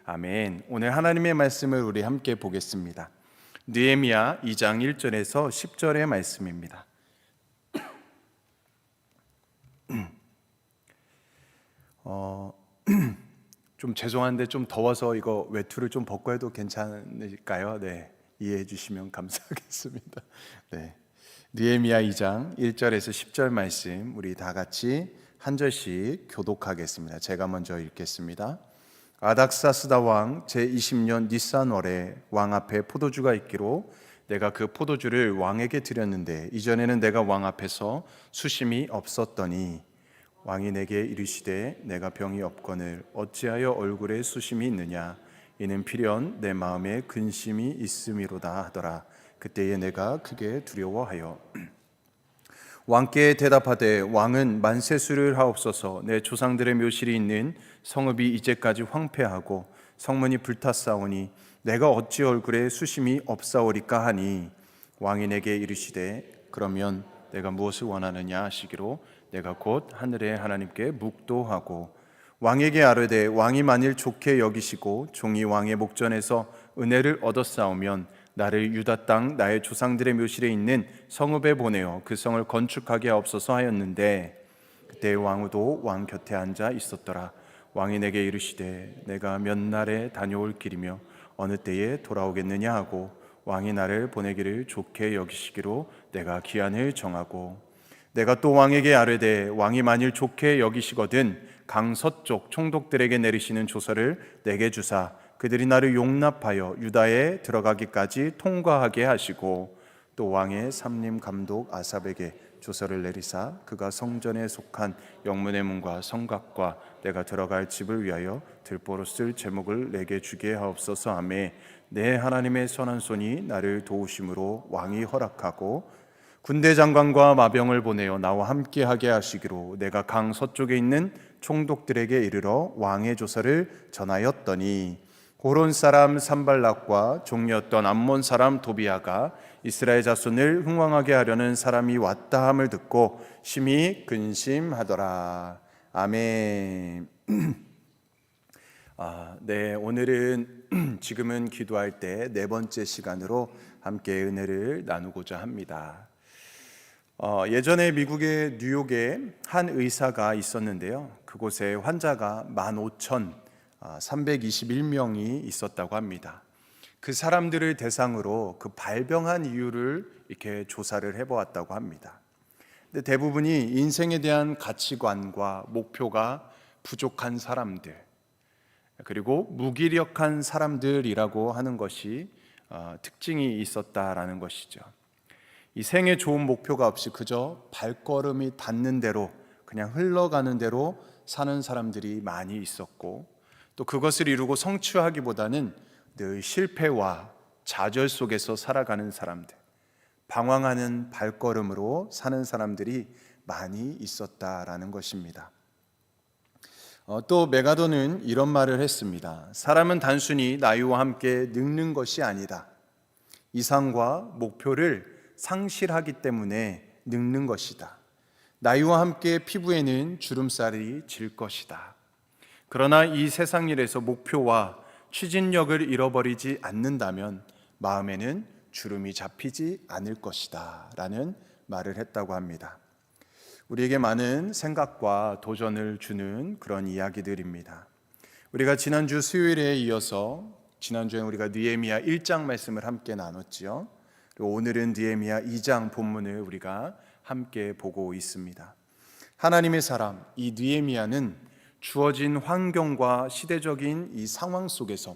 아멘. 오늘 하나님의 말씀을 우리 함께 보겠습니다. 느헤미야 2장 1절에서 10절의 말씀입니다. 좀 죄송한데 좀 더워서 이거 외투를 좀 벗고 해도 괜찮을까요? 네, 이해해 주시면 감사하겠습니다. 네, 느헤미야 2장 1절에서 10절 말씀 우리 다 같이 한 절씩 교독하겠습니다. 제가 먼저 읽겠습니다. 아닥사스다 왕 제20년 니산월에 왕 앞에 포도주가 있기로 내가 그 포도주를 왕에게 드렸는데 이전에는 내가 왕 앞에서 수심이 없었더니 왕이 내게 이르시되 내가 병이 없거늘 어찌하여 얼굴에 수심이 있느냐 이는 필연 내 마음에 근심이 있음이로다 하더라. 그때에 내가 크게 두려워하여 왕께 대답하되 왕은 만세수를 하옵소서. 내 조상들의 묘실이 있는 성읍이 이제까지 황폐하고 성문이 불탔사오니 내가 어찌 얼굴에 수심이 없사오리까 하니 왕이 내게 이르시되 그러면 내가 무엇을 원하느냐 하시기로 내가 곧 하늘의 하나님께 묵도하고 왕에게 아뢰되 왕이 만일 좋게 여기시고 종이 왕의 목전에서 은혜를 얻었사오면 나를 유다 땅 나의 조상들의 묘실에 있는 성읍에 보내어 그 성을 건축하게 하옵소서 하였는데 그때 왕후도 왕 곁에 앉아 있었더라. 왕이 내게 이르시되 내가 몇 날에 다녀올 길이며 어느 때에 돌아오겠느냐 하고 왕이 나를 보내기를 좋게 여기시기로 내가 기한을 정하고 내가 또 왕에게 아뢰되 왕이 만일 좋게 여기시거든 강서쪽 총독들에게 내리시는 조서를 내게 주사 그들이 나를 용납하여 유다에 들어가기까지 통과하게 하시고 또 왕의 삼림 감독 아삽에게 조서를 내리사 그가 성전에 속한 영문의 문과 성곽과 내가 들어갈 집을 위하여 들보로 쓸 제목을 내게 주게 하옵소서 하매 내 하나님의 선한 손이 나를 도우심으로 왕이 허락하고 군대 장관과 마병을 보내어 나와 함께하게 하시기로 내가 강 서쪽에 있는 총독들에게 이르러 왕의 조서를 전하였더니 호론 사람 산발락과 종이었던 암몬 사람 도비아가 이스라엘 자손을 흥왕하게 하려는 사람이 왔다 함을 듣고 심히 근심하더라. 아멘. 네, 오늘은 지금은 기도할 때 네 번째 시간으로 함께 은혜를 나누고자 합니다. 예전에 미국의 뉴욕에 한 의사가 있었는데요. 그곳에 환자가 15,321명이 있었다고 합니다. 그 사람들을 대상으로 그 발병한 이유를 이렇게 조사를 해보았다고 합니다. 근데 대부분이 인생에 대한 가치관과 목표가 부족한 사람들, 그리고 무기력한 사람들이라고 하는 것이 특징이 있었다라는 것이죠. 이 생에 좋은 목표가 없이 그저 발걸음이 닿는 대로 그냥 흘러가는 대로 사는 사람들이 많이 있었고 또 그것을 이루고 성취하기보다는 늘 실패와 좌절 속에서 살아가는 사람들, 방황하는 발걸음으로 사는 사람들이 많이 있었다라는 것입니다. 또 메가더는 이런 말을 했습니다. 사람은 단순히 나이와 함께 늙는 것이 아니다. 이상과 목표를 상실하기 때문에 늙는 것이다. 나이와 함께 피부에는 주름살이 질 것이다. 그러나 이 세상 일에서 목표와 추진력을 잃어버리지 않는다면 마음에는 주름이 잡히지 않을 것이다 라는 말을 했다고 합니다. 우리에게 많은 생각과 도전을 주는 그런 이야기들입니다. 우리가 지난주 수요일에 이어서 지난주에 우리가 느헤미야 1장 말씀을 함께 나눴지요. 오늘은 느헤미야 2장 본문을 우리가 함께 보고 있습니다. 하나님의 사람 이 느헤미야는 주어진 환경과 시대적인 이 상황 속에서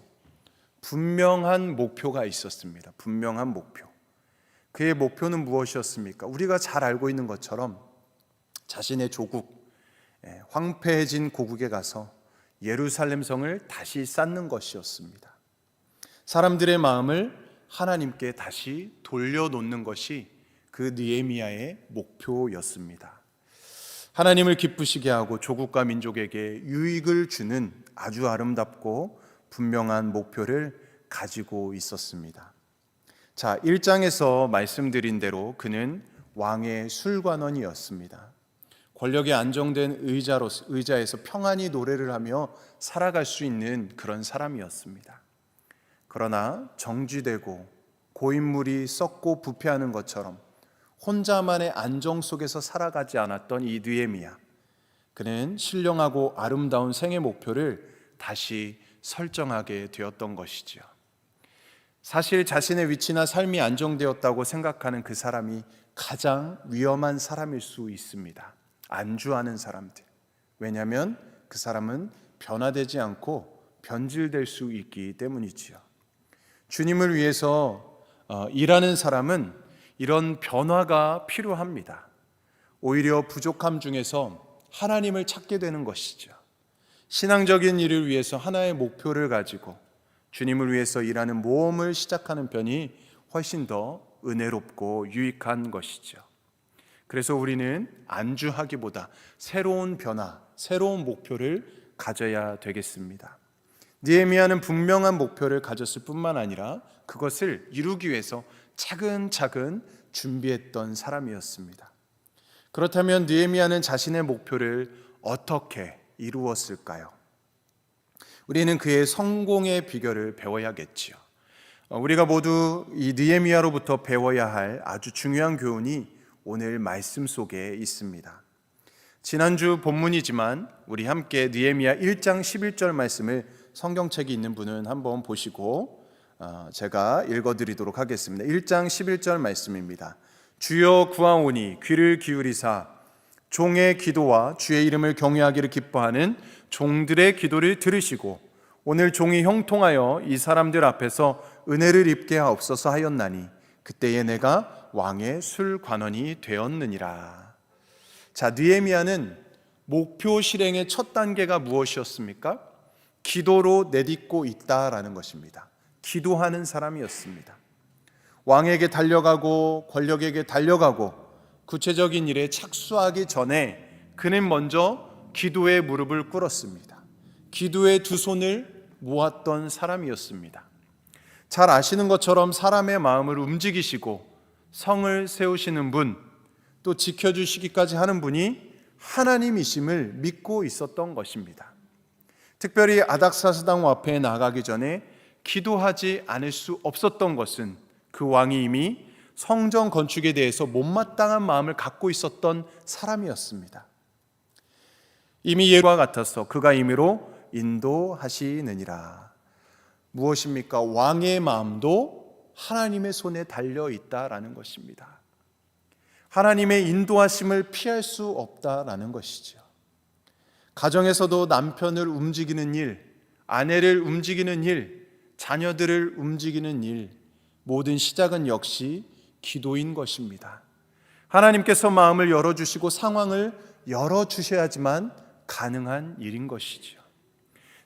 분명한 목표가 있었습니다. 분명한 목표. 그의 목표는 무엇이었습니까? 우리가 잘 알고 있는 것처럼 자신의 조국, 황폐해진 고국에 가서 예루살렘 성을 다시 쌓는 것이었습니다. 사람들의 마음을 하나님께 다시 돌려놓는 것이 그 느헤미야의 목표였습니다. 하나님을 기쁘시게 하고 조국과 민족에게 유익을 주는 아주 아름답고 분명한 목표를 가지고 있었습니다. 자, 1장에서 말씀드린 대로 그는 왕의 술관원이었습니다. 권력에 안정된 의자에서 평안히 노래를 하며 살아갈 수 있는 그런 사람이었습니다. 그러나 정쥐되고 고인물이 썩고 부패하는 것처럼 혼자만의 안정 속에서 살아가지 않았던 이 느헤미야, 그는 신령하고 아름다운 생애 목표를 다시 설정하게 되었던 것이지요. 사실 자신의 위치나 삶이 안정되었다고 생각하는 그 사람이 가장 위험한 사람일 수 있습니다. 안주하는 사람들. 왜냐하면 그 사람은 변화되지 않고 변질될 수 있기 때문이지요. 주님을 위해서 일하는 사람은 이런 변화가 필요합니다. 오히려 부족함 중에서 하나님을 찾게 되는 것이죠. 신앙적인 일을 위해서 하나의 목표를 가지고 주님을 위해서 일하는 모험을 시작하는 편이 훨씬 더 은혜롭고 유익한 것이죠. 그래서 우리는 안주하기보다 새로운 변화, 새로운 목표를 가져야 되겠습니다. 느헤미야는 분명한 목표를 가졌을 뿐만 아니라 그것을 이루기 위해서 차근차근 준비했던 사람이었습니다. 그렇다면 느헤미야는 자신의 목표를 어떻게 이루었을까요? 우리는 그의 성공의 비결을 배워야겠지요. 우리가 모두 이 느헤미야로부터 배워야 할 아주 중요한 교훈이 오늘 말씀 속에 있습니다. 지난주 본문이지만 우리 함께 느헤미야 1장 11절 말씀을 성경책이 있는 분은 한번 보시고 제가 읽어드리도록 하겠습니다. 1장 11절 말씀입니다. 주여 구하오니 귀를 기울이사 종의 기도와 주의 이름을 경외하기를 기뻐하는 종들의 기도를 들으시고 오늘 종이 형통하여 이 사람들 앞에서 은혜를 입게 하옵소서 하였나니 그때에 내가 왕의 술관원이 되었느니라. 자, 느헤미야는 목표 실행의 첫 단계가 무엇이었습니까? 기도로 내딛고 있다라는 것입니다. 기도하는 사람이었습니다. 왕에게 달려가고 권력에게 달려가고 구체적인 일에 착수하기 전에 그는 먼저 기도의 무릎을 꿇었습니다. 기도의 두 손을 모았던 사람이었습니다. 잘 아시는 것처럼 사람의 마음을 움직이시고 성을 세우시는 분, 또 지켜주시기까지 하는 분이 하나님이심을 믿고 있었던 것입니다. 특별히 아닥사스당 앞에 나가기 전에 기도하지 않을 수 없었던 것은 그 왕이 이미 성전 건축에 대해서 못마땅한 마음을 갖고 있었던 사람이었습니다. 이미 예와 같아서 그가 임의로 인도하시느니라. 무엇입니까? 왕의 마음도 하나님의 손에 달려 있다라는 것입니다. 하나님의 인도하심을 피할 수 없다라는 것이죠. 가정에서도 남편을 움직이는 일, 아내를 움직이는 일, 자녀들을 움직이는 일, 모든 시작은 역시 기도인 것입니다. 하나님께서 마음을 열어주시고 상황을 열어주셔야지만 가능한 일인 것이죠.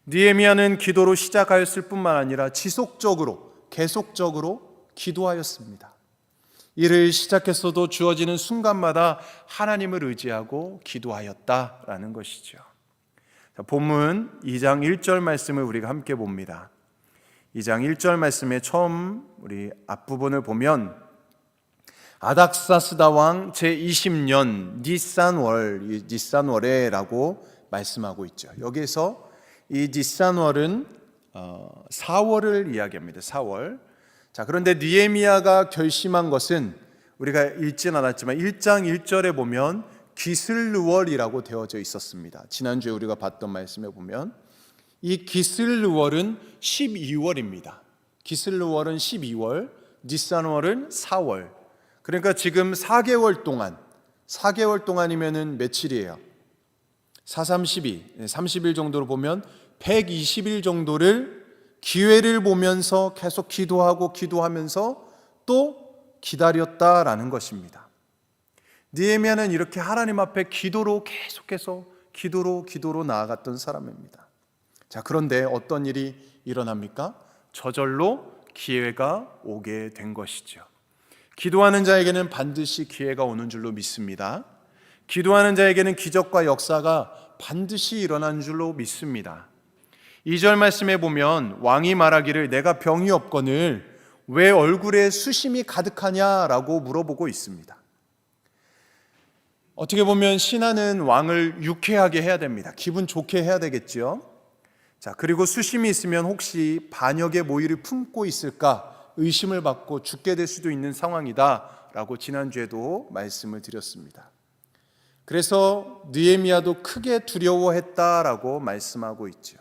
느헤미야는 기도로 시작하였을 뿐만 아니라 지속적으로, 계속적으로 기도하였습니다. 일을 시작했어도 주어지는 순간마다 하나님을 의지하고 기도하였다라는 것이죠. 본문 2장 1절 말씀을 우리가 함께 봅니다. 2장 1절 말씀의 처음 우리 앞부분을 보면 아닥사스다 왕 제20년 니산월에라고 말씀하고 있죠. 여기에서 이 니산월은 4월을 이야기합니다. 4월. 자, 그런데 느헤미야가 결심한 것은 우리가 읽진 않았지만 1장 1절에 보면 기슬르월이라고 되어져 있었습니다. 지난주에 우리가 봤던 말씀에 보면 이 기슬르월은 12월입니다. 기슬르월은 12월, 니산월은 4월. 그러니까 지금 4개월 동안이면은 며칠이에요? 4, 32, 30일 정도로 보면 120일 정도를 기회를 보면서 계속 기도하면서 또 기다렸다라는 것입니다. 느헤미야는 이렇게 하나님 앞에 기도로 계속해서 기도로 나아갔던 사람입니다. 자, 그런데 어떤 일이 일어납니까? 저절로 기회가 오게 된 것이죠. 기도하는 자에게는 반드시 기회가 오는 줄로 믿습니다. 기도하는 자에게는 기적과 역사가 반드시 일어나는 줄로 믿습니다. 2절 말씀에 보면 왕이 말하기를 내가 병이 없거늘 왜 얼굴에 수심이 가득하냐라고 물어보고 있습니다. 어떻게 보면 신하는 왕을 유쾌하게 해야 됩니다. 기분 좋게 해야 되겠죠. 자, 그리고 수심이 있으면 혹시 반역의 모의를 품고 있을까 의심을 받고 죽게 될 수도 있는 상황이다라고 지난주에도 말씀을 드렸습니다. 그래서 느헤미야도 크게 두려워했다라고 말씀하고 있죠.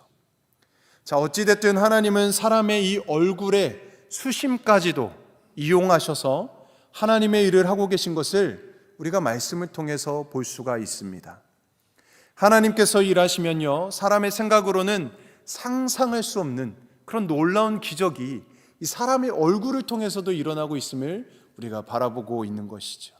자, 어찌됐든 하나님은 사람의 이 얼굴의 수심까지도 이용하셔서 하나님의 일을 하고 계신 것을 우리가 말씀을 통해서 볼 수가 있습니다. 하나님께서 일하시면요, 사람의 생각으로는 상상할 수 없는 그런 놀라운 기적이 이 사람의 얼굴을 통해서도 일어나고 있음을 우리가 바라보고 있는 것이죠.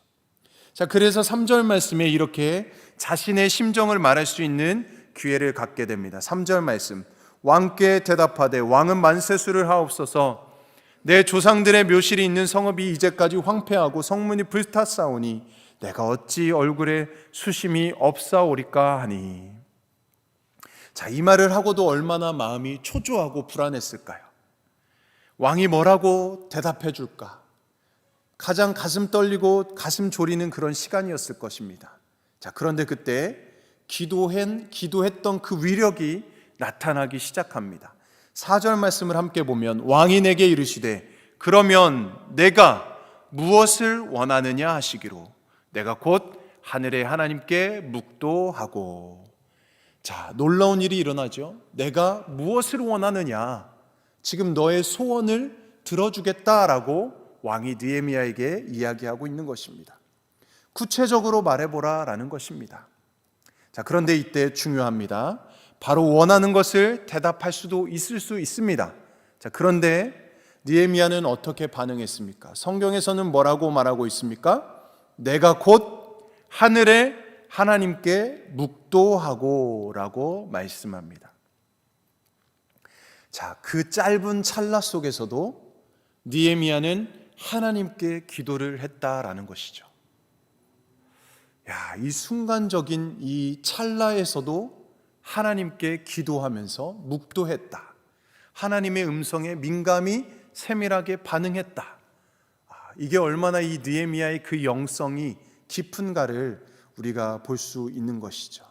자, 그래서 3절 말씀에 이렇게 자신의 심정을 말할 수 있는 기회를 갖게 됩니다. 3절 말씀, 왕께 대답하되 왕은 만세수를 하옵소서. 내 조상들의 묘실이 있는 성읍이 이제까지 황폐하고 성문이 불탔사오니 내가 어찌 얼굴에 수심이 없사오리까 하니. 자, 이 말을 하고도 얼마나 마음이 초조하고 불안했을까요? 왕이 뭐라고 대답해 줄까? 가장 가슴 떨리고 가슴 졸이는 그런 시간이었을 것입니다. 자, 그런데 그때 기도했던 그 위력이 나타나기 시작합니다. 4절 말씀을 함께 보면 왕이 내게 이르시되 그러면 내가 무엇을 원하느냐 하시기로 내가 곧 하늘의 하나님께 묵도하고. 자, 놀라운 일이 일어나죠. 내가 무엇을 원하느냐, 지금 너의 소원을 들어주겠다라고 왕이 느헤미야에게 이야기하고 있는 것입니다. 구체적으로 말해보라 라는 것입니다. 자, 그런데 이때 중요합니다. 바로 원하는 것을 대답할 수도 있을 수 있습니다. 자, 그런데 느헤미야는 어떻게 반응했습니까? 성경에서는 뭐라고 말하고 있습니까? 내가 곧 하늘의 하나님께 묵도하고 라고 말씀합니다. 자, 그 짧은 찰나 속에서도 느헤미야는 하나님께 기도를 했다라는 것이죠. 야, 이 순간적인 이 찰나에서도 하나님께 기도하면서 묵도했다. 하나님의 음성에 민감히 세밀하게 반응했다. 이게 얼마나 이 느헤미야의 그 영성이 깊은가를 우리가 볼 수 있는 것이죠.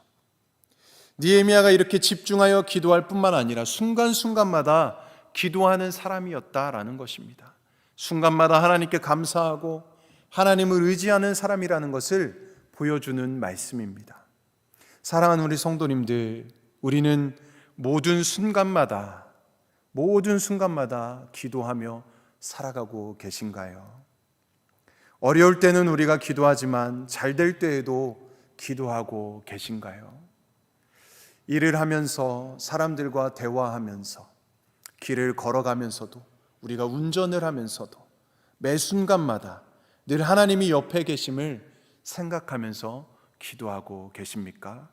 느헤미야가 이렇게 집중하여 기도할 뿐만 아니라 순간순간마다 기도하는 사람이었다라는 것입니다. 순간마다 하나님께 감사하고 하나님을 의지하는 사람이라는 것을 보여주는 말씀입니다. 사랑하는 우리 성도님들, 우리는 모든 순간마다 기도하며 살아가고 계신가요? 어려울 때는 우리가 기도하지만 잘 될 때에도 기도하고 계신가요? 일을 하면서 사람들과 대화하면서 길을 걸어가면서도 우리가 운전을 하면서도 매 순간마다 늘 하나님이 옆에 계심을 생각하면서 기도하고 계십니까?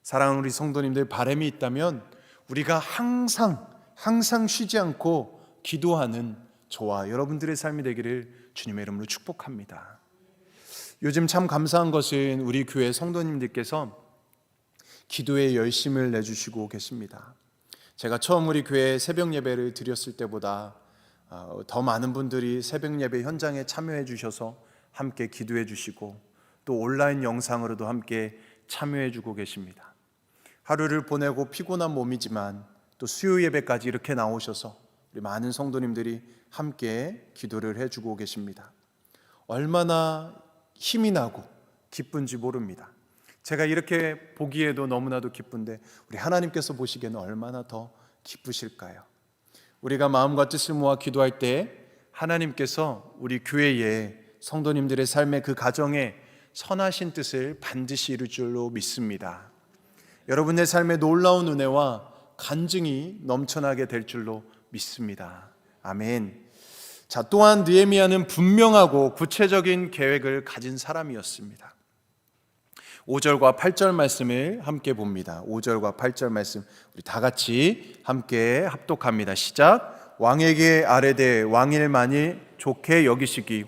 사랑하는 우리 성도님들, 바람이 있다면 우리가 항상 쉬지 않고 기도하는 저와 여러분들의 삶이 되기를 주님의 이름으로 축복합니다. 요즘 참 감사한 것은 우리 교회 성도님들께서 기도에 열심을 내주시고 계십니다. 제가 처음 우리 교회 새벽 예배를 드렸을 때보다 더 많은 분들이 새벽 예배 현장에 참여해 주셔서 함께 기도해 주시고 또 온라인 영상으로도 함께 참여해 주고 계십니다. 하루를 보내고 피곤한 몸이지만 또 수요 예배까지 이렇게 나오셔서 우리 많은 성도님들이 함께 기도를 해주고 계십니다. 얼마나 힘이 나고 기쁜지 모릅니다. 제가 이렇게 보기에도 너무나도 기쁜데 우리 하나님께서 보시기에는 얼마나 더 기쁘실까요? 우리가 마음과 뜻을 모아 기도할 때 하나님께서 우리 교회의 성도님들의 삶의 그 가정에 선하신 뜻을 반드시 이룰 줄로 믿습니다. 여러분의 삶에 놀라운 은혜와 간증이 넘쳐나게 될 줄로 믿습니다. 아멘. 자, 또한 느헤미야는 분명하고 구체적인 계획을 가진 사람이었습니다. 5절과 8절 말씀을 함께 봅니다. 5절과 8절 말씀 우리 다 같이 함께 합독합니다. 시작. 왕에게 아뢰되 왕일 만일 좋게 여기시기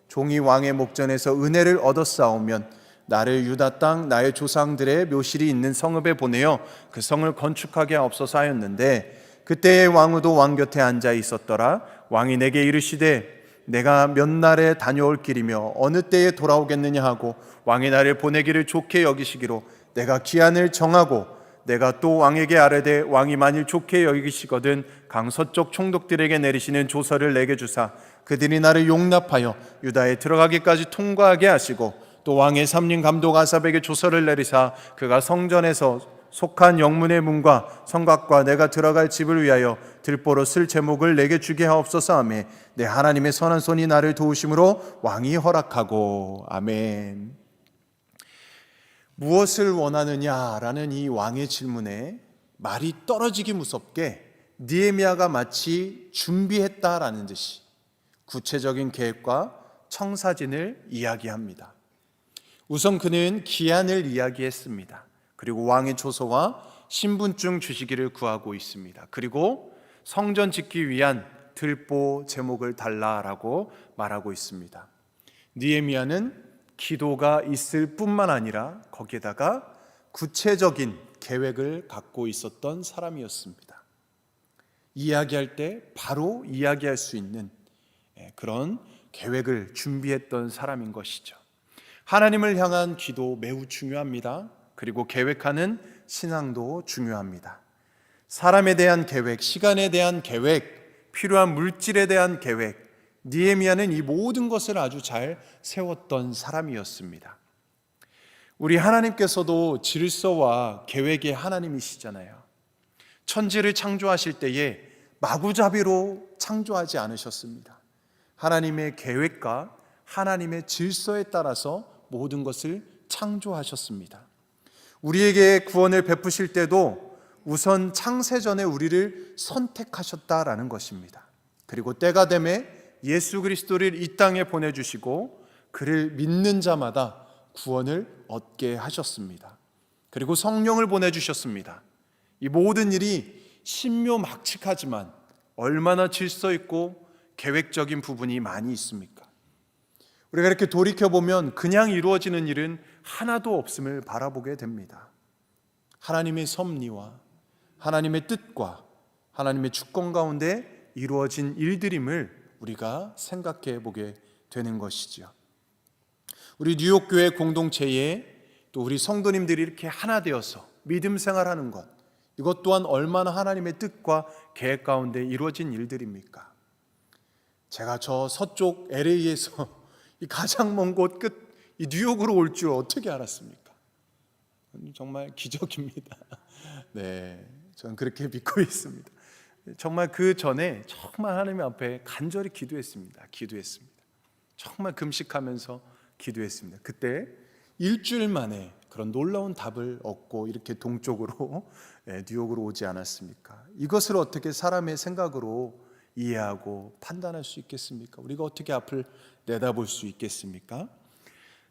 종이 왕의 목전에서 은혜를 얻었사오면 나를 유다 땅 나의 조상들의 묘실이 있는 성읍에 보내어 그 성을 건축하게 하옵소서 하였는데 그때의 왕후도 왕 곁에 앉아 있었더라. 왕이 내게 이르시되 내가 몇 날에 다녀올 길이며 어느 때에 돌아오겠느냐 하고 왕이 나를 보내기를 좋게 여기시기로 내가 기한을 정하고 내가 또 왕에게 아뢰되 왕이 만일 좋게 여기시거든 강서쪽 총독들에게 내리시는 조서를 내게 주사 그들이 나를 용납하여 유다에 들어가기까지 통과하게 하시고 또 왕의 삼림 감독 아삽에게 조서를 내리사 그가 성전에서 속한 영문의 문과 성곽과 내가 들어갈 집을 위하여 들보로 쓸 제목을 내게 주게 하옵소서 하매 내 하나님의 선한 손이 나를 도우심으로 왕이 허락하고. 아멘. 무엇을 원하느냐라는 이 왕의 질문에 말이 떨어지기 무섭게 느헤미야가 마치 준비했다라는 듯이 구체적인 계획과 청사진을 이야기합니다. 우선 그는 기한을 이야기했습니다. 그리고 왕의 조서와 신분증 주시기를 구하고 있습니다. 그리고 성전 짓기 위한 들보 제목을 달라라고 말하고 있습니다. 느헤미야는 기도가 있을 뿐만 아니라 거기에다가 구체적인 계획을 갖고 있었던 사람이었습니다. 이야기할 때 바로 이야기할 수 있는 그런 계획을 준비했던 사람인 것이죠. 하나님을 향한 기도 매우 중요합니다. 그리고 계획하는 신앙도 중요합니다. 사람에 대한 계획, 시간에 대한 계획, 필요한 물질에 대한 계획, 느헤미야는 이 모든 것을 아주 잘 세웠던 사람이었습니다. 우리 하나님께서도 질서와 계획의 하나님이시잖아요. 천지를 창조하실 때에 마구잡이로 창조하지 않으셨습니다. 하나님의 계획과 하나님의 질서에 따라서 모든 것을 창조하셨습니다. 우리에게 구원을 베푸실 때도 우선 창세전에 우리를 선택하셨다라는 것입니다. 그리고 때가 되매 예수 그리스도를 이 땅에 보내주시고 그를 믿는 자마다 구원을 얻게 하셨습니다. 그리고 성령을 보내주셨습니다. 이 모든 일이 신묘막측하지만 얼마나 질서 있고 계획적인 부분이 많이 있습니까? 우리가 이렇게 돌이켜보면 그냥 이루어지는 일은 하나도 없음을 바라보게 됩니다. 하나님의 섭리와 하나님의 뜻과 하나님의 주권 가운데 이루어진 일들임을 우리가 생각해 보게 되는 것이죠. 우리 뉴욕교회 공동체에 또 우리 성도님들이 이렇게 하나 되어서 믿음 생활하는 것, 이것 또한 얼마나 하나님의 뜻과 계획 가운데 이루어진 일들입니까? 제가 저 서쪽 LA에서 이 가장 먼 곳 끝 이 뉴욕으로 올 줄 어떻게 알았습니까? 정말 기적입니다. 네, 저는 그렇게 믿고 있습니다. 정말 그 전에 정말 하나님 앞에 간절히 기도했습니다. 정말 금식하면서 기도했습니다. 그때 일주일 만에 그런 놀라운 답을 얻고 이렇게 동쪽으로 뉴욕으로 오지 않았습니까? 이것을 어떻게 사람의 생각으로 이해하고 판단할 수 있겠습니까? 우리가 어떻게 앞을 내다볼 수 있겠습니까?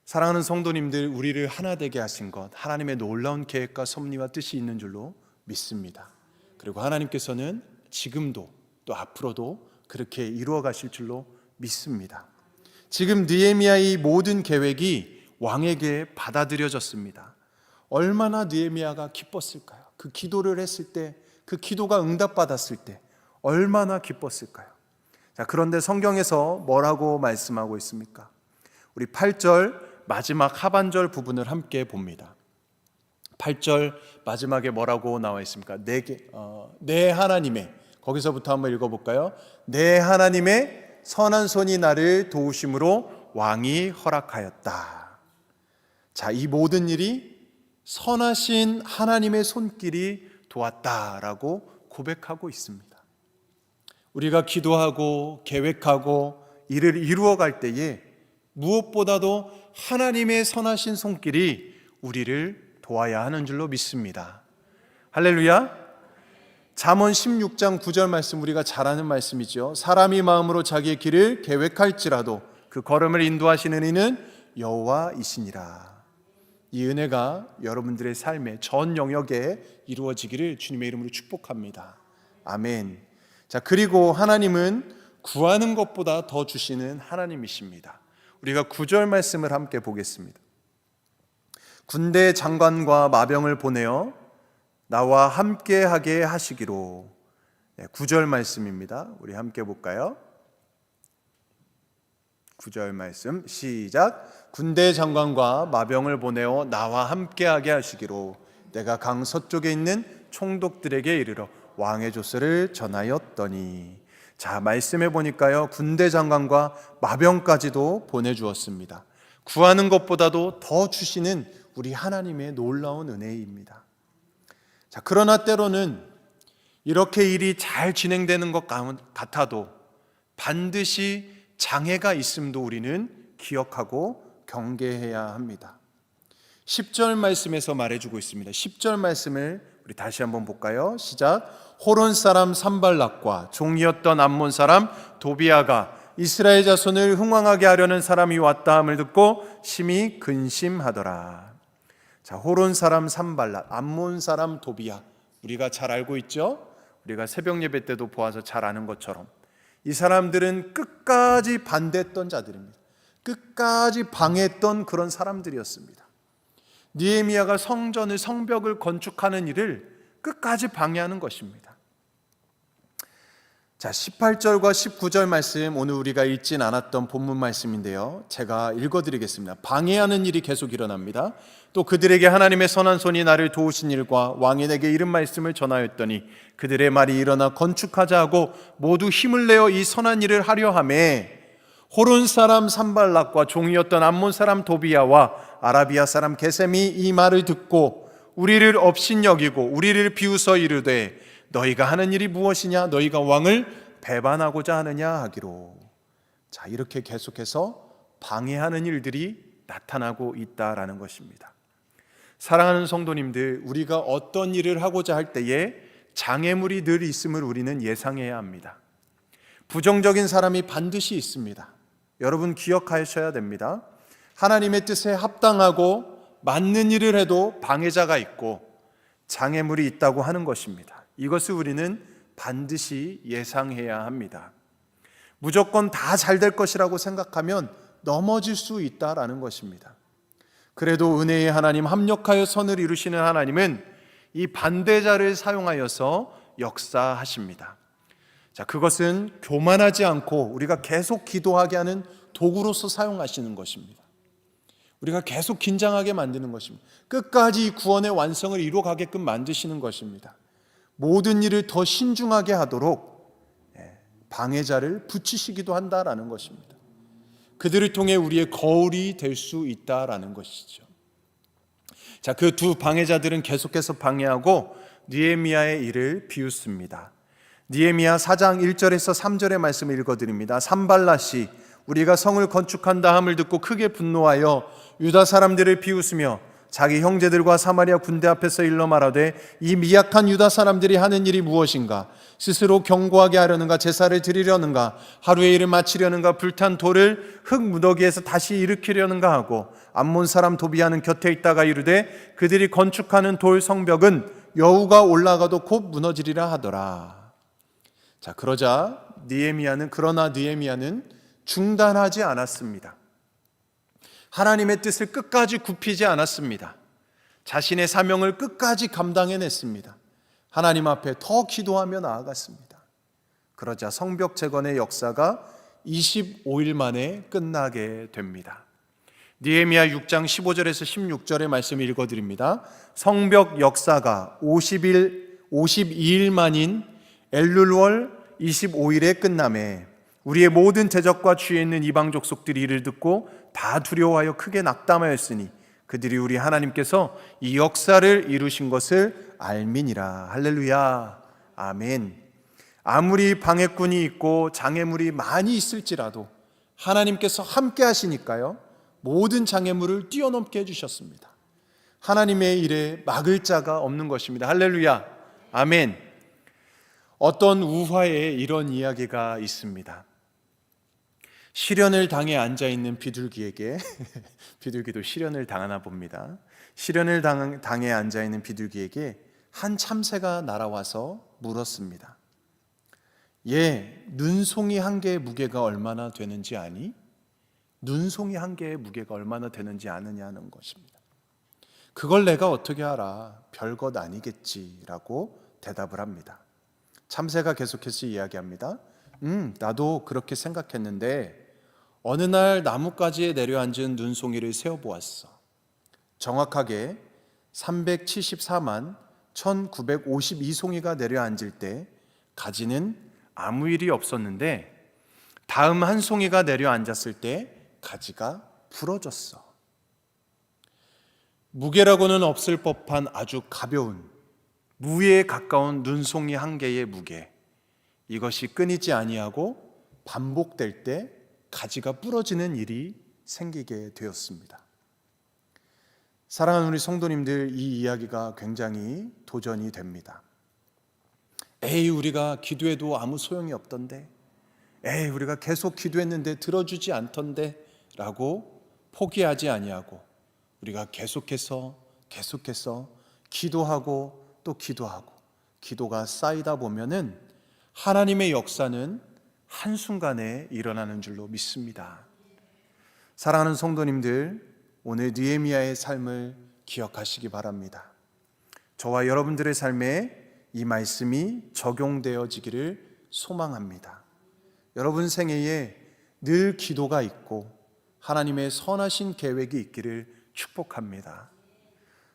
사랑하는 성도님들, 우리를 하나 되게 하신 것, 하나님의 놀라운 계획과 섭리와 뜻이 있는 줄로 믿습니다. 그리고 하나님께서는 지금도 또 앞으로도 그렇게 이루어 가실 줄로 믿습니다. 지금 느헤미야의 모든 계획이 왕에게 받아들여졌습니다. 얼마나 느헤미야가 기뻤을까요? 그 기도를 했을 때, 그 기도가 응답받았을 때 얼마나 기뻤을까요? 자, 그런데 성경에서 뭐라고 말씀하고 있습니까? 우리 8절 마지막 하반절 부분을 함께 봅니다. 8절 마지막에 뭐라고 나와 있습니까? 내 하나님의, 거기서부터 한번 읽어볼까요? 내 하나님의 선한 손이 나를 도우심으로 왕이 허락하였다. 자, 이 모든 일이 선하신 하나님의 손길이 도왔다라고 고백하고 있습니다. 우리가 기도하고 계획하고 일을 이루어갈 때에 무엇보다도 하나님의 선하신 손길이 우리를 도와야 하는 줄로 믿습니다. 할렐루야. 잠언 16장 9절 말씀, 우리가 잘 아는 말씀이죠. 사람이 마음으로 자기의 길을 계획할지라도 그 걸음을 인도하시는 이는 여호와이시니라. 이 은혜가 여러분들의 삶의 전 영역에 이루어지기를 주님의 이름으로 축복합니다. 아멘. 자, 그리고 하나님은 구하는 것보다 더 주시는 하나님이십니다. 우리가 9절 말씀을 함께 보겠습니다. 군대 장관과 마병을 보내어 나와 함께 하게 하시기로. 9절 말씀입니다. 우리 함께 볼까요? 9절 말씀 시작. 군대 장관과 마병을 보내어 나와 함께하게 하시기로 내가 강 서쪽에 있는 총독들에게 이르러 왕의 조서를 전하였더니. 자, 말씀해 보니까요, 군대 장관과 마병까지도 보내주었습니다. 구하는 것보다도 더 주시는 우리 하나님의 놀라운 은혜입니다. 자, 그러나 때로는 이렇게 일이 잘 진행되는 것 같아도 반드시 장애가 있음도 우리는 기억하고 경계해야 합니다. 10절 말씀에서 말해주고 있습니다. 10절 말씀을 우리 다시 한번 볼까요? 시작. 호론 사람 산발락과 종이었던 암몬 사람 도비아가 이스라엘 자손을 흥왕하게 하려는 사람이 왔다 함을 듣고 심히 근심하더라. 자, 호론 사람 산발락, 암몬 사람 도비아, 우리가 잘 알고 있죠? 우리가 새벽 예배 때도 보아서 잘 아는 것처럼 이 사람들은 끝까지 반대했던 자들입니다. 끝까지 방해했던 그런 사람들이었습니다. 느헤미야가 성벽을 건축하는 일을 끝까지 방해하는 것입니다. 자, 18절과 19절 말씀, 오늘 우리가 읽진 않았던 본문 말씀인데요, 제가 읽어드리겠습니다. 방해하는 일이 계속 일어납니다. 또 그들에게 하나님의 선한 손이 나를 도우신 일과 왕이 내게 이른 말씀을 전하였더니 그들의 말이 일어나 건축하자 하고 모두 힘을 내어 이 선한 일을 하려 하매 호론 사람 산발락과 종이었던 암몬 사람 도비야와 아라비아 사람 게셈이 이 말을 듣고 우리를 업신여기고 우리를 비웃어 이르되 너희가 하는 일이 무엇이냐? 너희가 왕을 배반하고자 하느냐 하기로. 자, 이렇게 계속해서 방해하는 일들이 나타나고 있다라는 것입니다. 사랑하는 성도님들, 우리가 어떤 일을 하고자 할 때에 장애물이 늘 있음을 우리는 예상해야 합니다. 부정적인 사람이 반드시 있습니다. 여러분 기억하셔야 됩니다. 하나님의 뜻에 합당하고 맞는 일을 해도 방해자가 있고 장애물이 있다고 하는 것입니다. 이것을 우리는 반드시 예상해야 합니다. 무조건 다 잘 될 것이라고 생각하면 넘어질 수 있다라는 것입니다. 그래도 은혜의 하나님, 합력하여 선을 이루시는 하나님은 이 반대자를 사용하여서 역사하십니다. 자, 그것은 교만하지 않고 우리가 계속 기도하게 하는 도구로서 사용하시는 것입니다. 우리가 계속 긴장하게 만드는 것입니다. 끝까지 구원의 완성을 이루어가게끔 만드시는 것입니다. 모든 일을 더 신중하게 하도록 방해자를 붙이시기도 한다라는 것입니다. 그들을 통해 우리의 거울이 될 수 있다라는 것이죠. 자, 그 두 방해자들은 계속해서 방해하고 느헤미야의 일을 비웃습니다. 느헤미야 4장 1절에서 3절의 말씀을 읽어드립니다. 산발랏이 우리가 성을 건축한다 함을 듣고 크게 분노하여 유다 사람들을 비웃으며 자기 형제들과 사마리아 군대 앞에서 일러 말하되 이 미약한 유다 사람들이 하는 일이 무엇인가? 스스로 견고하게 하려는가? 제사를 드리려는가? 하루의 일을 마치려는가? 불탄 돌을 흙 무더기에서 다시 일으키려는가 하고 암몬 사람 도비아는 곁에 있다가 이르되 그들이 건축하는 돌 성벽은 여우가 올라가도 곧 무너지리라 하더라. 자, 그러나 느헤미야는 중단하지 않았습니다. 하나님의 뜻을 끝까지 굽히지 않았습니다. 자신의 사명을 끝까지 감당해냈습니다. 하나님 앞에 더 기도하며 나아갔습니다. 그러자 성벽 재건의 역사가 25일 만에 끝나게 됩니다. 느헤미야 6장 15절에서 16절의 말씀 읽어드립니다. 성벽 역사가 52일 만인 엘룰월 25일에 끝남에 우리의 모든 대적과 주위에 있는 이방 족속들이 이를 듣고 다 두려워하여 크게 낙담하였으니 그들이 우리 하나님께서 이 역사를 이루신 것을 알미니라. 할렐루야, 아멘. 아무리 방해꾼이 있고 장애물이 많이 있을지라도 하나님께서 함께 하시니까요, 모든 장애물을 뛰어넘게 해주셨습니다. 하나님의 일에 막을 자가 없는 것입니다. 할렐루야, 아멘. 어떤 우화에 이런 이야기가 있습니다. 시련을 당해 앉아있는 비둘기에게 비둘기도 시련을 당하나 봅니다. 시련을 당해 앉아있는 비둘기에게 한 참새가 날아와서 물었습니다. 얘, 눈송이 한 개의 무게가 얼마나 되는지 아니? 눈송이 한 개의 무게가 얼마나 되는지 아느냐는 것입니다. 그걸 내가 어떻게 알아? 별것 아니겠지라고 대답을 합니다. 참새가 계속해서 이야기합니다. 나도 그렇게 생각했는데 어느 날 나뭇가지에 내려앉은 눈송이를 세어보았어. 정확하게 374만 1952송이가 내려앉을 때 가지는 아무 일이 없었는데 다음 한 송이가 내려앉았을 때 가지가 부러졌어. 무게라고는 없을 법한 아주 가벼운, 무에 가까운 눈송이 한 개의 무게, 이것이 끊이지 아니하고 반복될 때 가지가 부러지는 일이 생기게 되었습니다. 사랑하는 우리 성도님들, 이 이야기가 굉장히 도전이 됩니다. 에이, 우리가 기도해도 아무 소용이 없던데, 에이, 우리가 계속 기도했는데 들어주지 않던데 라고 포기하지 아니하고 우리가 계속해서 기도하고 또 기도하고 기도가 쌓이다 보면은 하나님의 역사는 한순간에 일어나는 줄로 믿습니다. 사랑하는 성도님들, 오늘 느헤미야의 삶을 기억하시기 바랍니다. 저와 여러분들의 삶에 이 말씀이 적용되어지기를 소망합니다. 여러분 생애에 늘 기도가 있고 하나님의 선하신 계획이 있기를 축복합니다.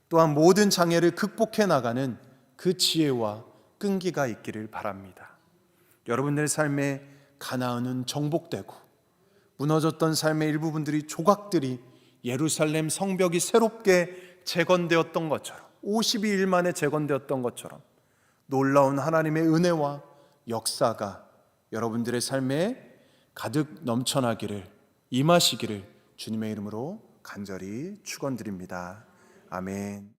또한 모든 장애를 극복해 나가는 그 지혜와 끈기가 있기를 바랍니다. 여러분들의 삶에 가나안은 정복되고 무너졌던 삶의 일부분들이, 조각들이 예루살렘 성벽이 새롭게 재건되었던 것처럼, 52일 만에 재건되었던 것처럼 놀라운 하나님의 은혜와 역사가 여러분들의 삶에 가득 넘쳐나기를, 임하시기를 주님의 이름으로 간절히 축원드립니다. 아멘.